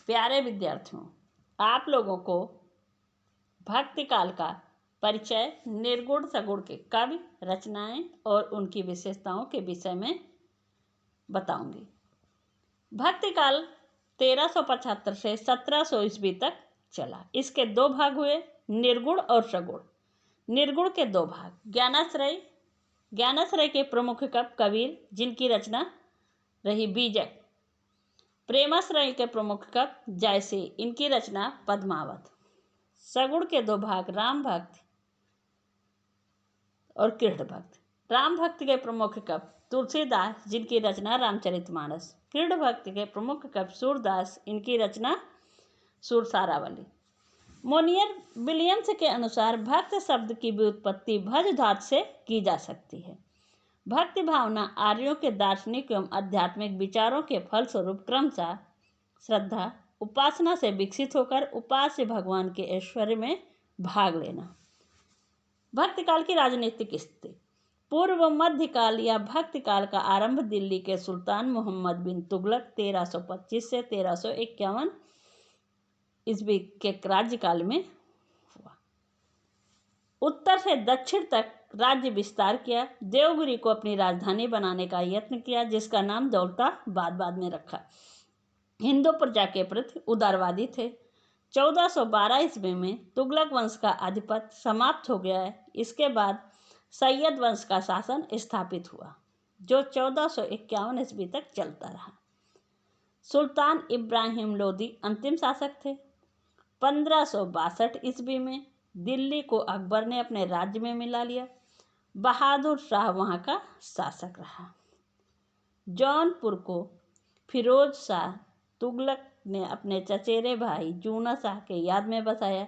प्यारे विद्यार्थियों, आप लोगों को भक्ति काल का परिचय, निर्गुण सगुण के कवि, रचनाएं और उनकी विशेषताओं के विषय में बताऊंगी। भक्ति काल 1375 से 1700 ईस्वी तक चला। इसके दो भाग हुए, निर्गुण और सगुण। निर्गुण के दो भाग, ज्ञानाश्रय के प्रमुख कवि कबीर, जिनकी रचना रही बीजक। प्रेमाश्रय के प्रमुख कवि जयसी, इनकी रचना पद्मावत। सगुण के दो भाग, राम भक्त और कृष्ण भक्त। राम भक्त के प्रमुख कवि तुलसीदास, जिनकी रचना रामचरितमानस। कृष्ण भक्त के प्रमुख कवि सूरदास, इनकी रचना सुरसारावली। मोनियर विलियम्स के अनुसार भक्त शब्द की व्युत्पत्ति भज धातु से की जा सकती है। भक्ति भावना आर्यों के दार्शनिक एवं आध्यात्मिक विचारों के फलस्वरूप क्रमशः श्रद्धा, उपासना से विकसित होकर उपास्य भगवान के ऐश्वर्य में भाग लेना। भक्ति काल की राजनीतिक स्थिति। पूर्व मध्यकाल या भक्ति काल का आरंभ दिल्ली के सुल्तान मोहम्मद बिन तुगलक 1325 से 1351 ईस्वी के राज्यकाल में हुआ। उत्तर से दक्षिण तक राज्य विस्तार किया। देवगिरी को अपनी राजधानी बनाने का यत्न किया, जिसका नाम दौलताबाद बाद में रखा। हिंदू प्रजा के प्रति उदारवादी थे। 1412 ईस्वी में तुगलक वंश का आधिपत्य समाप्त हो गया है। इसके बाद सैयद वंश का शासन स्थापित हुआ, जो 1451 ईस्वी तक चलता रहा। सुल्तान इब्राहिम लोदी अंतिम शासक थे। 1562 ईस्वी में दिल्ली को अकबर ने अपने राज्य में मिला लिया। बहादुर शाह वहाँ का शासक रहा। जौनपुर को फिरोज शाह तुगलक ने अपने चचेरे भाई जूना शाह के याद में बसाया।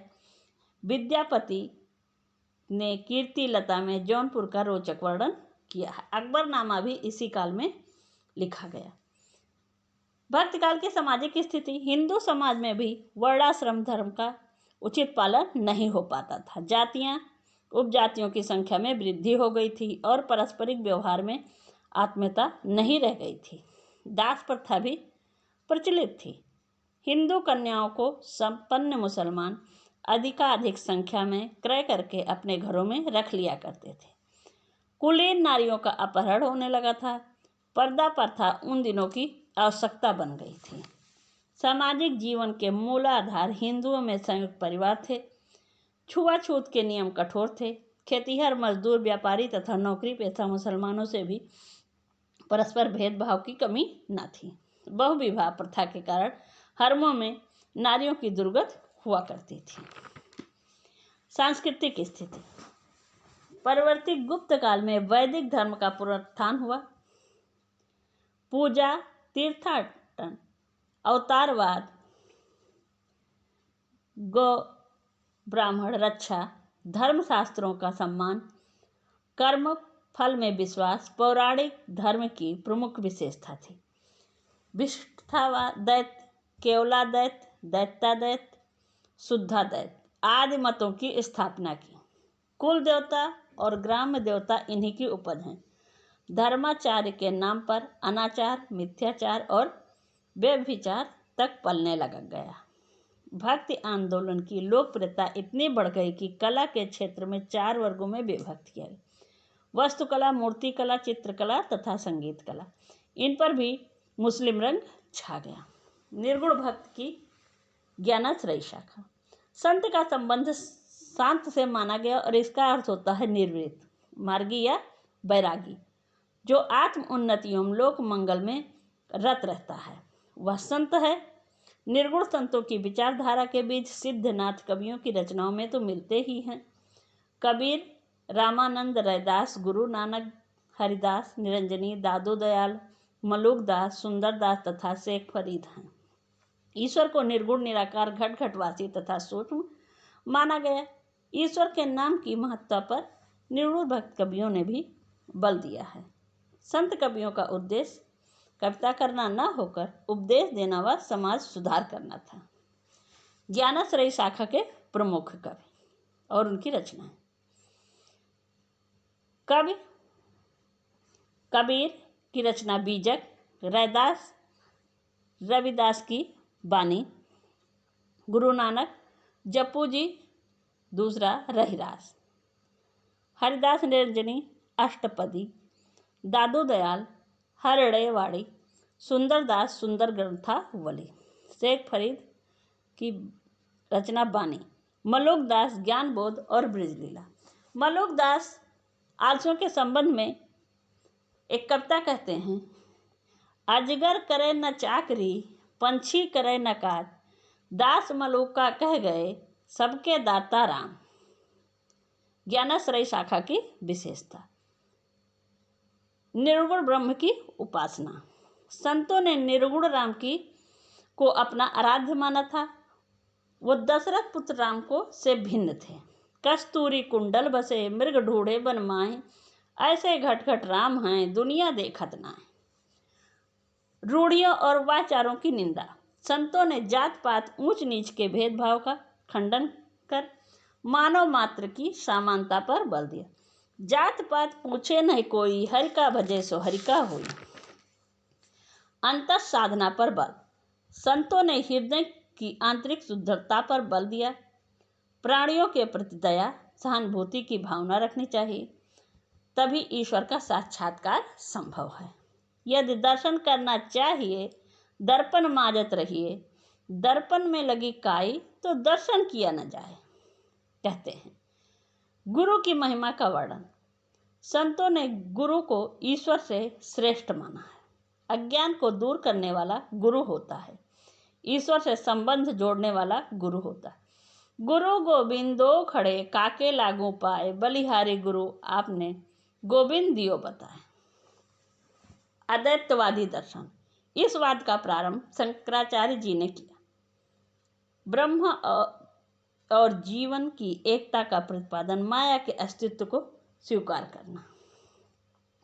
विद्यापति ने कीर्तिलता में जौनपुर का रोचक वर्णन किया है। अकबरनामा भी इसी काल में लिखा गया। भक्ति काल की सामाजिक स्थिति। हिंदू समाज में भी वर्णाश्रम धर्म का उचित पालन नहीं हो पाता था। जातियां, उपजातियों की संख्या में वृद्धि हो गई थी और पारस्परिक व्यवहार में आत्मीयता नहीं रह गई थी। दास प्रथा भी प्रचलित थी। हिंदू कन्याओं को संपन्न मुसलमान अधिकाधिक संख्या में क्रय करके अपने घरों में रख लिया करते थे। कुलीन नारियों का अपहरण होने लगा था। पर्दा प्रथा उन दिनों की आवश्यकता बन गई थी। सामाजिक जीवन के मूल आधार हिंदुओं में संयुक्त परिवार थे। छुआछूत के नियम कठोर थे। खेतीहर, मजदूर, व्यापारी तथा नौकरी पेशा मुसलमानों से भी परस्पर भेदभाव की कमी न थी। बहुविवाह प्रथा के कारण हरमों में नारियों की दुर्गत हुआ करती थी। सांस्कृतिक स्थिति। परवर्ती गुप्त काल में वैदिक धर्म का पुनरुत्थान हुआ। पूजा, तीर्थाटन, अवतारवाद, गौ ब्राह्मण रक्षा, धर्मशास्त्रों का सम्मान, कर्म फल में विश्वास पौराणिक धर्म की प्रमुख विशेषता थी। विष्ठावाद, दैत्य, केवलादैत्य, दैत्यादैत्य, शुद्धादैत्य आदि मतों की स्थापना की। कुल देवता और ग्राम्य देवता इन्हीं की उपज हैं। धर्माचार्य के नाम पर अनाचार, मिथ्याचार और व्यभिचार तक पलने लग गया। भक्ति आंदोलन की लोकप्रियता इतनी बढ़ गई कि कला के क्षेत्र में 4 वर्गों में विभक्त किया गया। वास्तुकला, मूर्तिकला, चित्रकला तथा संगीत कला। इन पर भी मुस्लिम रंग छा गया। निर्गुण भक्त की ज्ञानाश्रयी शाखा। संत का संबंध शांत से माना गया और इसका अर्थ होता है निर्वृत्त, मार्गी या बैरागी, जो आत्म उन्नति एवं लोक मंगल में रत रहता है, वह संत है। निर्गुण संतों की विचारधारा के बीच सिद्धनाथ कवियों की रचनाओं में तो मिलते ही हैं। कबीर, रामानंद, रैदास, गुरु नानक, हरिदास, निरंजनी, दादू दयाल, मलुकदास, सुंदरदास तथा शेख फरीद हैं। ईश्वर को निर्गुण, निराकार, घट घटवासी तथा सूक्ष्म माना गया। ईश्वर के नाम की महत्ता पर निर्गुण भक्त कवियों ने भी बल दिया है। संत कवियों का उद्देश्य कविता करना न होकर उपदेश देना व समाज सुधार करना था। ज्ञानाश्रयी शाखा के प्रमुख कवि और उनकी रचनाएं। कवि कबीर की रचना बीजक, रैदास रविदास की बानी, गुरु नानक, जप्पू जी दूसरा रहीरास, हरिदास निरंजनी अष्टपदी, दादू दयाल हरड़ेवाड़ी, सुंदरदास सुंदर ग्रंथावली, शेख फरीद की रचना बानी, मलुक दास ज्ञान बोध और ब्रजलीला। मलुक दास आलसियों के संबंध में एक कविता कहते हैं, अजगर करे न चाकरी, पंछी करे न काज, दास मलुका कह गए, सबके दाता राम। ज्ञानाश्रयी शाखा की विशेषता, निर्गुण ब्रह्म की उपासना। संतों ने निर्गुण राम की को अपना आराध्य माना था। वो दशरथ पुत्र राम को से भिन्न थे। कस्तूरी कुंडल बसे, मृग ढूढ़े बन माहे, ऐसे घट घट राम हैं, दुनिया देखत नाहे। रूढ़ियों और वाचारों की निंदा। संतों ने जात पात ऊंच नीच के भेदभाव का खंडन कर मानव मात्र की समानता पर बल दिया। जात पात पूछे नहीं कोई, हरि का भजे सो हरि का होई। अंतर साधना पर बल। संतों ने हृदय की आंतरिक शुद्धता पर बल दिया। प्राणियों के प्रति दया सहानुभूति की भावना रखनी चाहिए, तभी ईश्वर का साक्षात्कार संभव है। यदि दर्शन करना चाहिए, दर्पण माजत रहिए, दर्पण में लगी काई तो दर्शन किया न जाए। कहते हैं गुरु की महिमा का वर्णन। संतों ने गुरु को ईश्वर से श्रेष्ठ माना है। अज्ञान को दूर करने वाला गुरु होता है, ईश्वर से संबंध जोड़ने वाला गुरु होता है। गुरु गोविंदो खड़े, काके लागू पाए, बलिहारी गुरु आपने गोविंद दियो बताए। अद्वैतवादी दर्शन। इस वाद का प्रारंभ शंकराचार्य जी ने किया। ब्रह्म और जीवन की एकता का प्रतिपादन, माया के अस्तित्व को स्वीकार करना।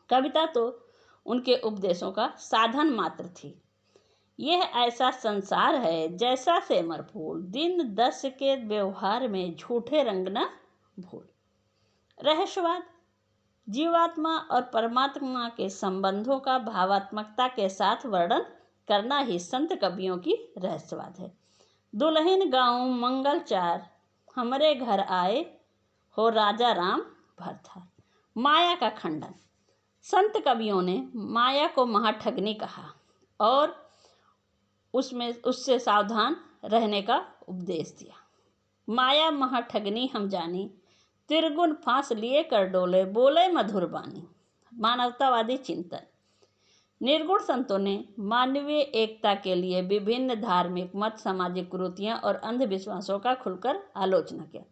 कविता तो उनके उपदेशों का साधन मात्र थी। यह ऐसा संसार है जैसा सेमर फूल, दिन दस के व्यवहार में झूठे रंग न भूल। रहस्यवाद। जीवात्मा और परमात्मा के संबंधों का भावात्मकता के साथ वर्णन करना ही संत कवियों की रहस्यवाद है। दुल्हन गाऊं मंगल चार, हमरे घर आए हो राजा राम भरथार। माया का खंडन। संत कवियों ने माया को महाठगनी कहा और उससे सावधान रहने का उपदेश दिया। माया महाठगनी हम जानी, त्रिगुण फांस लिए कर डोले, बोले मधुर बानी। मानवतावादी चिंतन। निर्गुण संतों ने मानवीय एकता के लिए विभिन्न धार्मिक मत, सामाजिक कुरीतियां और अंधविश्वासों का खुलकर आलोचना किया।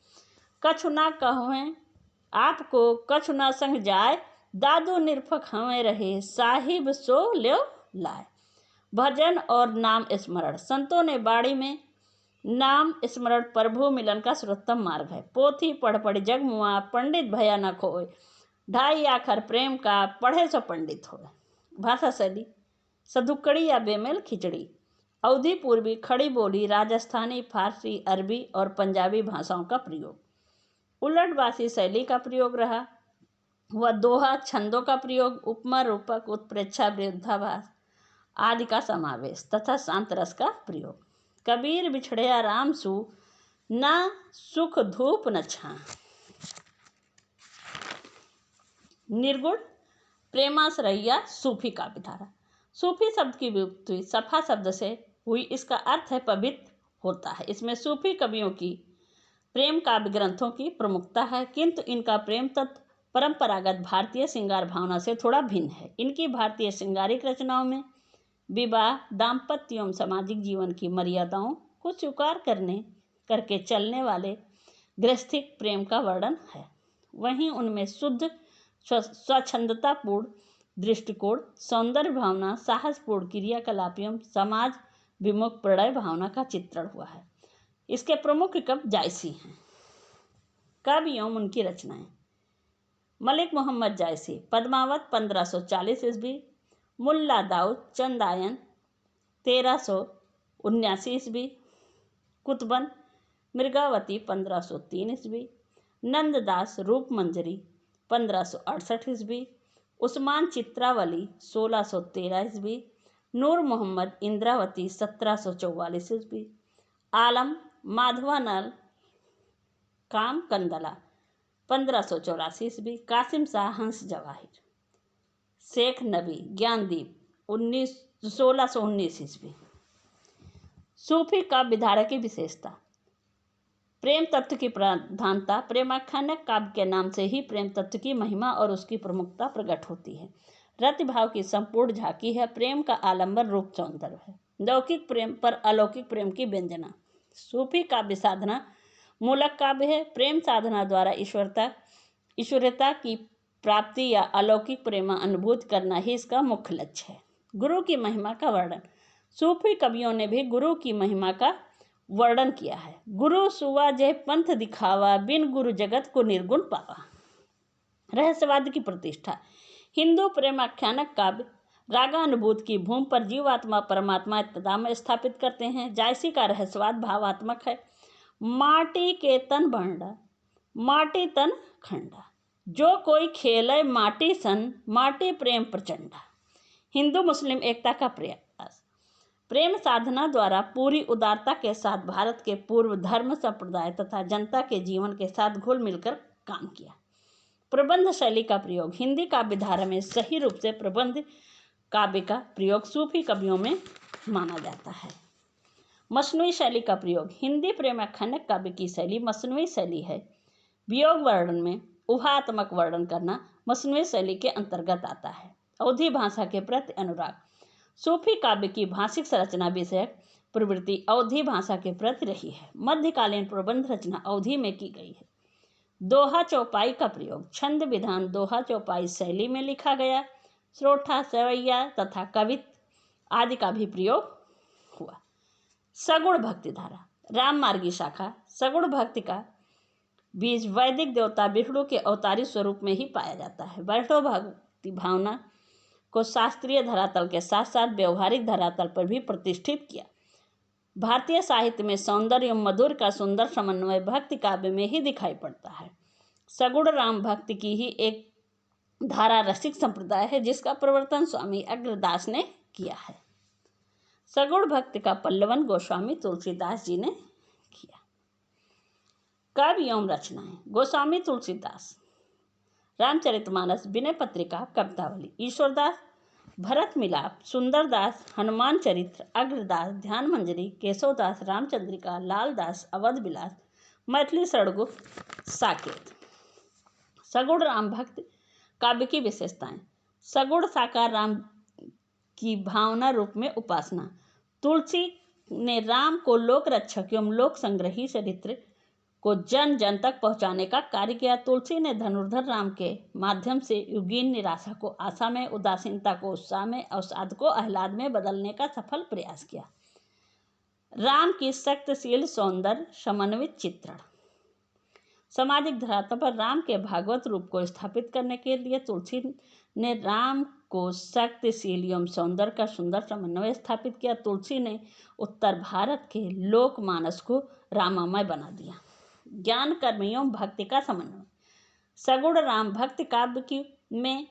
कछु ना कहें आपको, कछु ना संग जाए, दादू निरपख हमें रहे, साहिब सो ल्यो लाए। भजन और नाम स्मरण। संतों ने बाड़ी में नाम स्मरण प्रभु मिलन का सर्वोत्तम मार्ग है। पोथी पढ़ पढ़ जग मुआ, पंडित भया न खोए, ढाई आखर प्रेम का, पढ़े सो पंडित होए। भाषा शैली। सधुकड़ी या बेमेल खिचड़ी। अवधी पूर्वी, खड़ी बोली, राजस्थानी, फारसी, अरबी और पंजाबी भाषाओं का प्रयोग। उलटवासी शैली का प्रयोग रहा। वह दोहा, छंदों का प्रयोग, उपमा, रूपक, उत्प्रेक्षा, विरुद्धाभास आदि का समावेश तथा शांत रस का प्रयोग। कबीर बिछड़िया राम सु, न सुख धूप न छां। निर्गुण प्रेमाश्रयिया सूफी का विधारा। सूफी शब्द की व्युत्पत्ति सफा शब्द से हुई। इसका अर्थ है पवित्र होता है। इसमें सूफी कवियों की प्रेम काव्य ग्रंथों की प्रमुखता है, किंतु इनका प्रेम तत्व परंपरागत भारतीय श्रृंगार भावना से थोड़ा भिन्न है। इनकी भारतीय श्रृंगारिक रचनाओं में विवाह, दाम्पत्य एवं सामाजिक जीवन की मर्यादाओं को स्वीकार करके चलने वाले गृहस्थिक प्रेम का वर्णन है। वहीं उनमें शुद्ध स्वच्छंदतापूर्ण दृष्टिकोण, सौंदर्य भावना, साहसपूर्ण क्रियाकलाप एवं समाज विमुख प्रणय भावना का चित्रण हुआ है। इसके प्रमुख कवि जायसी हैं। कवि एवं उनकी रचनाएं। मलिक मोहम्मद जायसी, पद्मावत 1540 ईस्वी, मुल्ला दाऊद चंदायन 1379 ईस्वी, कुतबन मृगावती 1503 ईस्वी, नंददास रूपमंजरी 1568 ईस्वी, उस्मान चित्रावली 1613 ईस्वी, नूर मोहम्मद इंद्रावती 1744 ईस्वी, आलम माधवानल काम कंदला 1584 ईस्वी, कासिम शाह हंस जवाहिर, शेख नबी ज्ञानदीप 1619 ईस्वी। सूफी काव्य धारा की विशेषता। प्रेम तत्व की प्रधानता। प्रेमाख्यान काव्य के नाम से ही प्रेम तत्व की महिमा और उसकी प्रमुखता प्रकट होती है। रति भाव की संपूर्ण झांकी है। प्रेम का आलंबन रूप सौंदर्य है। लौकिक प्रेम पर अलौकिक प्रेम की व्यंजना। सूफी काव्य साधना मूलक काव्य है। प्रेम साधना द्वारा ईश्वरता की प्राप्ति या अलौकिक प्रेम अनुभूति करना ही इसका मुख्य लक्ष्य है। गुरु की महिमा का वर्णन। सूफी कवियों ने भी गुरु की महिमा का वर्णन किया है। गुरु सुवा जय पंथ दिखावा, बिन गुरु जगत को निर्गुण पावा। रहस्यवाद की प्रतिष्ठा। हिंदू प्रेमाख्यानक काव्य रागानुभूति की भूमि पर जीवात्मा परमात्मा इत्यादि में स्थापित करते हैं। जायसी का रहस्यवाद भावात्मक है। माटी के तन भंडा, माटी तन खंडा, जो कोई खेले माटी सन, माटी प्रेम प्रचंडा। हिंदू मुस्लिम एकता का प्रयास। प्रेम साधना द्वारा पूरी उदारता के साथ भारत के पूर्व धर्म संप्रदाय तथा जनता के जीवन के साथ घुल मिलकर काम किया। प्रबंध शैली का प्रयोग। हिंदी काव्य धारा में सही रूप से प्रबंध काव्य का प्रयोग सूफी कवियों में माना जाता है। मसनवी शैली का प्रयोग। हिंदी प्रेमाख्यानक काव्य की शैली मसनवी शैली है। वियोग वर्णन में उभात्मक वर्णन करना मसनवी शैली के अंतर्गत आता है। अवधी भाषा के प्रति अनुराग। सूफी काव्य की भाषिक संरचना विषयक प्रवृत्ति अवधी भाषा के प्रति रही है। मध्यकालीन प्रबंध रचना अवधी में की गई है। दोहा चौपाई का प्रयोग। छंद विधान दोहा चौपाई शैली में लिखा गया। श्रोठा, सवैया तथा कवित आदि का भी प्रयोग हुआ। सगुण भक्ति धारा। राम मार्गी शाखा। सगुण भक्ति का बीज वैदिक देवता विष्णु के अवतारी स्वरूप में ही पाया जाता है। वैष्णव भक्ति भावना को शास्त्रीय धरातल के साथ साथ व्यवहारिक धरातल पर भी प्रतिष्ठित किया। भारतीय साहित्य में सौंदर्य एवं मधुर का सुंदर समन्वय भक्ति काव्य में ही दिखाई पड़ता है। सगुण राम भक्ति की ही एक धारा रसिक संप्रदाय है, जिसका प्रवर्तन स्वामी अग्रदास ने किया है। सगुण भक्ति का पल्लवन गोस्वामी तुलसीदास जी ने किया। काव्य एवं रचनाएं। गोस्वामी तुलसीदास रामचरितमानस, विनय पत्रिका, कवितावली। ईश्वरदास भरत मिलाप, सुंदरदास हनुमान चरित्र, अग्रदास ध्यान मंजरी, केशवदास रामचंद्रिका, लालदास अवध विलास, मैथिली षडगुप्त, साकेत। सगुण राम भक्त काव्य की विशेषताएं। सगुण साकार राम की भावना रूप में उपासना। तुलसी ने राम को लोक रक्षक एवं लोक संग्रही चरित्र को जन जन तक पहुंचाने का कार्य किया। तुलसी ने धनुर्धर राम के माध्यम से युगीन निराशा को आशा में, उदासीनता को उत्साह में, अवसाद को आह्लाद में बदलने का सफल प्रयास किया। राम की शक्तिशील सौंदर्य समन्वित चित्रण। सामाजिक धरातल पर राम के भागवत रूप को स्थापित करने के लिए तुलसी ने राम को शक्तिशील एवं सौंदर्य का सुंदर समन्वय स्थापित किया। तुलसी ने उत्तर भारत के लोक मानस को रामामय बना दिया। ज्ञान कर्म एवं भक्ति का समन्वय। सगुण राम भक्ति काव्य की में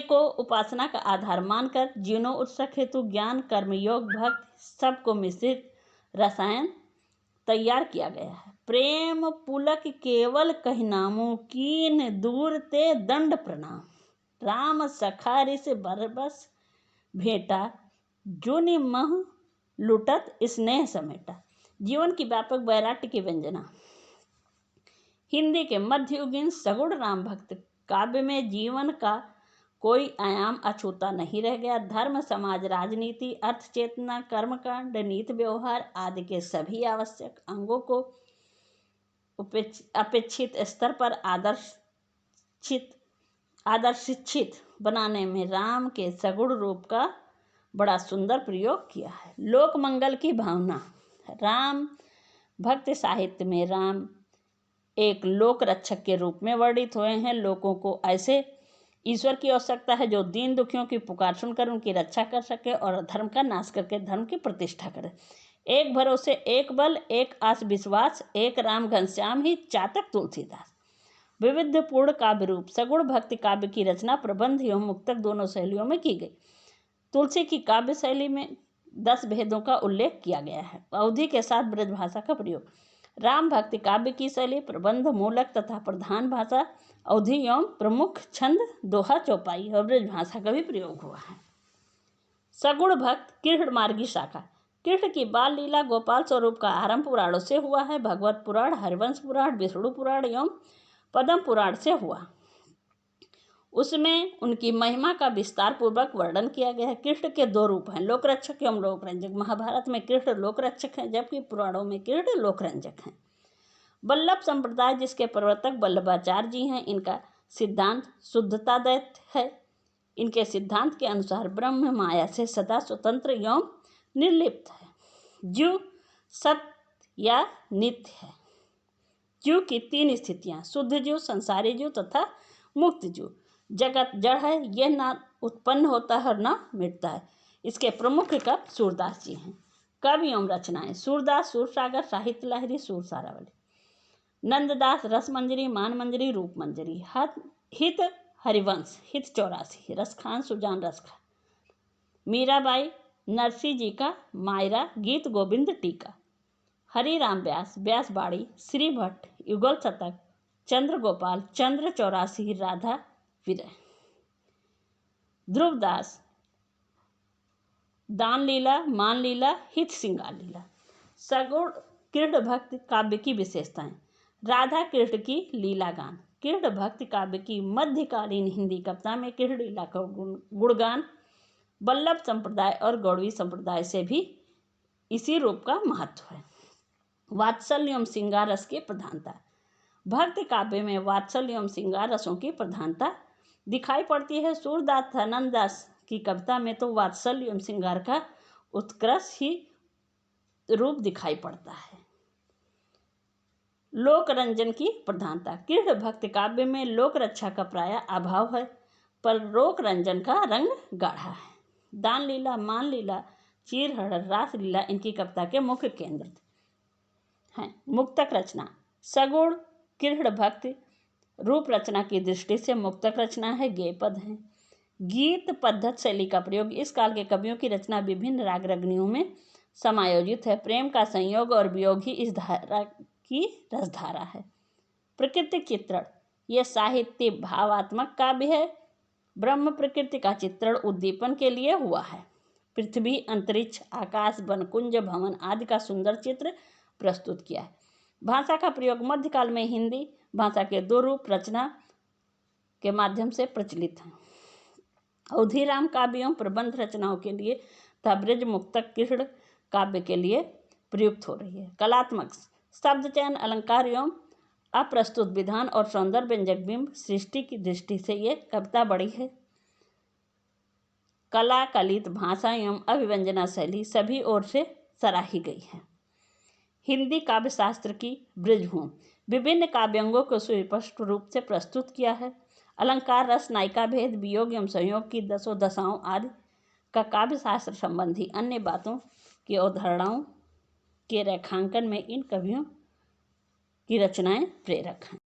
को उपासना का आधार मानकर जीवनोत्सक हेतु ज्ञान कर्म योग भक्ति सबको मिश्रित रसायन तैयार किया गया है। प्रेम पुलक केवल कहिनामु, कीन दूर ते दंड प्रणाम। राम सखारी से बरबस भेंटा, जुनि मह लुटत स्नेह समेटा। जीवन की व्यापक वैराग्य की व्यंजना। हिंदी के मध्ययुगीन सगुण राम भक्त काव्य में जीवन का कोई आयाम अछूता नहीं रह गया। धर्म, समाज, राजनीति, अर्थ चेतना, कर्मकांड, नीति व्यवहार आदि के सभी आवश्यक अंगों को अपेक्षित स्तर पर आदर्शित बनाने में राम के सगुण रूप का बड़ा सुंदर प्रयोग किया है। लोक मंगल की भावना। राम भक्त साहित्य में राम एक लोक रक्षक के रूप में वर्णित हुए हैं। लोगों को ऐसे ईश्वर की आवश्यकता है जो दीन दुखियों की पुकार सुनकर उनकी रक्षा कर सके और धर्म का नाश करके धर्म की प्रतिष्ठा करे। एक भरोसे, एक बल, एक आस विश्वास, एक राम घनश्याम ही चातक तुलसीदास। विविधपूर्ण काव्य रूप। सगुण भक्ति काव्य की रचना प्रबंध एवं मुक्तक दोनों शैलियों में की गई। तुलसी की काव्य शैली में 10 भेदों का उल्लेख किया गया है। अवधि के साथ ब्रजभाषा का प्रयोग। राम भक्ति काव्य की शैली प्रबंध मूलक तथा प्रधान भाषा अवधि एवं प्रमुख छंद दोहा चौपाई और ब्रजभाषा का भी प्रयोग हुआ है। सगुण भक्त कृष्ण मार्गी शाखा। कृष्ण की बाल लीला गोपाल स्वरूप का आरंभ पुराणों से हुआ है। भगवत पुराण, हरिवंश पुराण, विष्णु पुराण एवं पद्म पुराण से हुआ। उसमें उनकी महिमा का विस्तार पूर्वक वर्णन किया गया है। कृष्ण के 2 रूप हैं, लोकरक्षक एवं लोकरंजक। महाभारत में कृष्ण लोकरक्षक हैं जबकि पुराणों में कृष्ण लोकरंजक हैं। वल्लभ संप्रदाय जिसके प्रवर्तक वल्लभाचार्य जी हैं, इनका सिद्धांत शुद्धताद्वैत है। इनके सिद्धांत के अनुसार ब्रह्म माया से सदा स्वतंत्र एवं निर्लिप्त है। जीव सत्य या नित्य है। जीव की 3 स्थितियां, शुद्ध जीव, संसारी जीव तथा मुक्त जीव। जगत जड़ है, यह ना उत्पन्न होता है और ना मिटता है। इसके प्रमुख कवि सूरदास जी हैं। कवि एवं रचनाएं। सूरदास सूरसागर, साहित्य लहरी, सूर सारावली। नंददास रसमंजरी, मानमंजरी, रूपमंजरी। हित हरिवंश, हित 84। रसखान सुजान रसखान। मीराबाई नरसी जी का मायरा, गीत गोविंद टीका। हरिराम व्यास, व्यास बाड़ी, श्री भट्ट, युगल शतक, चंद्र गोपाल, चंद्र 84, राधा विरह। ध्रुवदास दान लीला, मान लीला, हित श्रृंगार लीला। सगुण कृष्ण भक्ति काव्य की विशेषताएं। राधा कृष्ण की लीला गान। कृष्ण भक्ति काव्य की मध्यकालीन हिंदी कविता में कृष्ण लीला का गुणगान वल्लभ संप्रदाय और गौड़वी संप्रदाय से भी इसी रूप का महत्व है। वात्सल्य एवं श्रृंगार रस की प्रधानता। भक्ति काव्य में वात्सल्य एवं श्रृंगार रसों की प्रधानता दिखाई पड़ती है। सूरदास नंददास की कविता में तो वात्सल्य एवं श्रृंगार का उत्कृष्ट ही रूप दिखाई पड़ता है। लोक रंजन की प्रधानता। कृष्ण भक्ति काव्य में लोक रक्षा का प्राय अभाव है, पर लोक रंजन का रंग गाढ़ा है। दान लीला, मान लीला, चीरहरण, रास लीला इनकी कविता के मुख्य केंद्र हैं। मुक्तक रचना। सगुण कृष्ण भक्ति रूप रचना की दृष्टि से मुक्तक रचना है, गेय पद हैं। गीत पद्धत शैली का प्रयोग। इस काल के कवियों की रचना विभिन्न राग रगनियों में समायोजित है। प्रेम का संयोग और वियोग ही इस धारा की रसधारा है। प्रकृति चित्रण। यह साहित्य भावात्मक काव्य है। ब्रह्म प्रकृति का चित्रण उद्दीपन के लिए हुआ है। पृथ्वी, अंतरिक्ष, आकाश, वनकुंज, भवन आदि का सुंदर चित्र प्रस्तुत किया है। भाषा का प्रयोग मध्यकाल में हिंदी भाषा के 2 रूप रचना के माध्यम से प्रचलित हैं। अवधिराम काव्य एवं प्रबंध रचनाओं के लिए तथा ब्रज मुक्तक कृष्ण काव्य के लिए प्रयुक्त हो रही है। कलात्मक शब्द चयन, अलंकार एवं अप्रस्तुत विधान और सौंदर्य व्यंजक बिंब सृष्टि की दृष्टि से ये कविता बड़ी है। कला, कलित भाषा एवं अभिव्यंजना शैली सभी ओर से सराही गई है। हिंदी काव्य शास्त्र की बृजभूमि। विभिन्न काव्यांगों को सुस्पष्ट रूप से प्रस्तुत किया है। अलंकार, रस, नायिका भेद, वियोग एवं संयोग की 10 दशाओं आदि का काव्य शास्त्र संबंधी अन्य बातों की अवधारणाओं के रेखांकन में इन कवियों की रचनाएं प्रेरक हैं।